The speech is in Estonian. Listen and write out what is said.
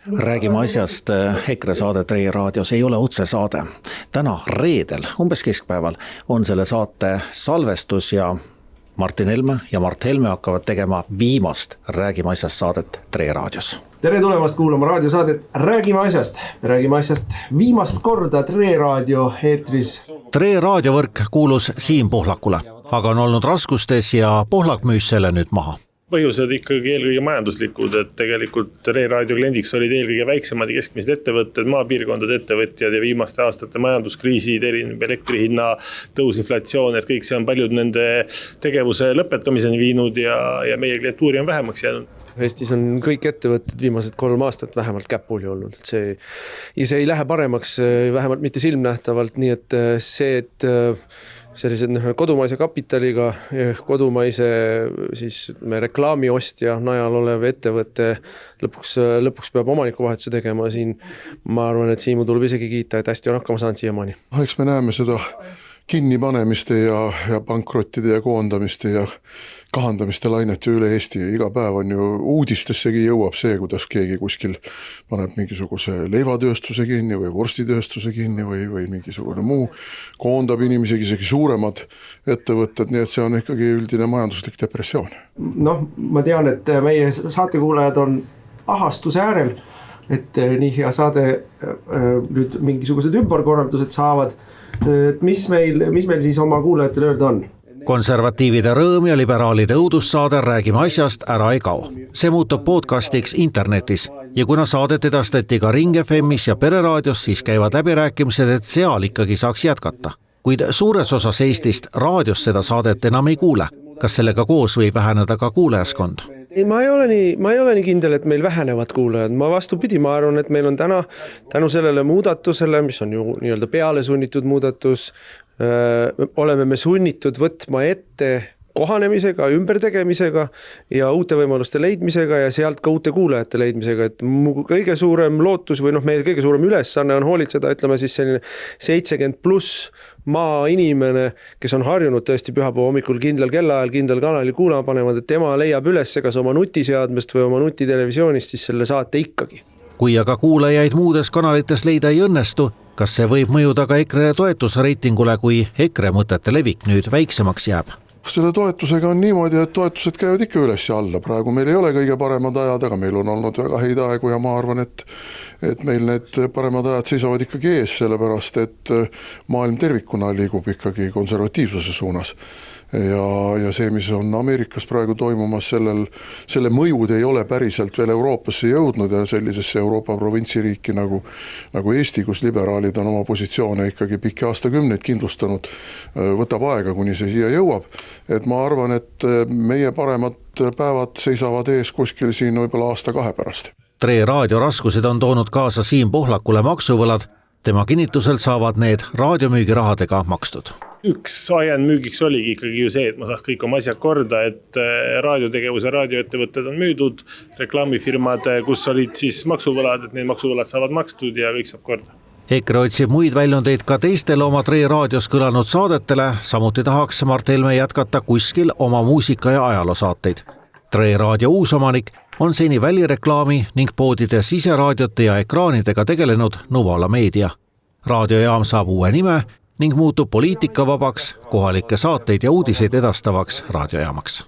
Räägime asjast. EKRE saade Tre raadios ei ole otsesaade. Täna reedel, umbes keskpäeval, on selle saate salvestus ja Martin Helme ja Mart Helme hakkavad tegema viimast Räägime asjast saadet Tre raadios. Tere tulemast kuulama raadiosaadet Räägime asjast. Räägime asjast viimast korda Tre raadio eetris. Tre raadiovõrk kuulus Siim Pohlakule, aga on olnud raskustes ja Pohlak müüs selle nüüd maha. Põhjused ikkagi eelkõige majanduslikud, et tegelikult Tre raadio kliendiks olid eelkõige väiksemad ja keskmised ettevõtted, maapiirkondade ettevõtjad ja viimaste aastate majanduskriisid, erinev elektrihinna tõus, inflatsioon, et kõik see on paljud nende tegevuse lõpetamiseni viinud ja meie klientuuri on vähemaks jäänud. Eestis on kõik ettevõtted viimased 3 aastat vähemalt käpuli olnud. See ei lähe paremaks, vähemalt mitte silmnähtavalt, nii et see, et sellised kodumaise kapitaliga, kodumaise siis reklaamiostja najal olev ettevõte lõpuks peab omanikuvahetuse tegema siin. Ma arvan, et Siimu tuleb isegi kiita, et hästi on hakkama saanud siiamaani. Eks me näeme seda kinnipanemiste ja pankrottide ja koondamiste ja kahandamiste lainet ju üle Eesti. Iga päev on ju uudistessegi jõuab see, kuidas keegi kuskil paneb mingisuguse leivatööstuse kinni või vorstitööstuse kinni või mingisugune muu. Koondab inimesi, isegi suuremad ettevõtted, nii et see on ikkagi üldine majanduslik depressioon. Ma tean, et meie saatekuulajad on ahastuse äärel, et nii hea saade nüüd mingisugused ümberkorraldused saavad. Mis meil siis oma kuulajatele öelda on? Konservatiivide rõõm ja liberaalide õudussaade Räägime asjast ära ei kao. See muutub podcastiks internetis ja kuna saadet edastati ka Ring FM'is ja Pereraadios, siis käivad läbirääkimised, et seal ikkagi saaks jätkata. Kuid suures osas Eestist raadios seda saadet enam ei kuule. Kas sellega koos võib väheneda ka kuulajaskond? Ma ei ole nii kindel, et meil vähenevad kuulajad. Ma vastupidi, ma arvan, et meil on tänu sellele muudatusele, mis on ju nii-öelda peale sunnitud muudatus, oleme me sunnitud võtma ette kohanemisega, ümbertegemisega ja uute võimaluste leidmisega ja sealt ka uute kuulajate leidmisega. Et mu kõige suurem lootus või meie kõige suurem ülesanne on hoolitseda, ütleme siis selline 70+ maainimene, kes on harjunud tõesti pühapäeva hommikul kindlal kellaajal, kindlal kanalil kuulama panevad, et tema leiab üles kas oma nutiseadmest või oma nutitelevisioonist siis selle saate ikkagi. Kui aga kuulajaid muudes kanalites leida ei õnnestu, kas see võib mõjuda ka EKRE toetusreitingule, kui EKRE mõtete levik nüüd väiksemaks jääb? Selle toetusega on niimoodi, et toetused käivad ikka üles ja alla. Praegu meil ei ole kõige paremad ajad, aga meil on olnud väga häid aegu ja ma arvan, et meil need paremad ajad seisavad ikkagi ees, sellepärast, et maailm tervikuna liigub ikkagi konservatiivsuse suunas. Ja see, mis on Ameerikas praegu toimumas, selle mõjud ei ole päriselt veel Euroopasse jõudnud ja sellisesse Euroopa provintsiriiki nagu Eesti, kus liberaalid on oma positsioone ikkagi pikki aastakümneid kindlustanud, võtab aega, kuni see siia jõuab. Et ma arvan, et meie paremad päevad seisavad ees kuskil siin võib-olla aasta-2 pärast. Tre raadio raskused on toonud kaasa Siim Pohlakule maksuvõlad. Tema kinnituselt saavad need raadiomüügirahadega makstud. Üks ajend müügiks oligi ikkagi ju see, et ma saaks kõik oma asjad korda, et raadiotegevus ja raadioettevõtted on müüdud, reklaamifirmad, kus olid siis maksuvõlad, et need maksuvõlad saavad makstud ja kõik saab korda. EKRE otsib muid väljundeid ka teistele oma Tre raadios kõlanud saadetele, samuti tahaks Mart Helme jätkata kuskil oma muusika ja ajaloosaateid. Tre raadio uusomanik on seni välireklaami ning poodide siseraadiote ja ekraanidega tegelenud Nuvola Meedia. Raadiojaam saab uue nime ning muutub poliitikavabaks, kohalikke saateid ja uudiseid edastavaks raadiojaamaks.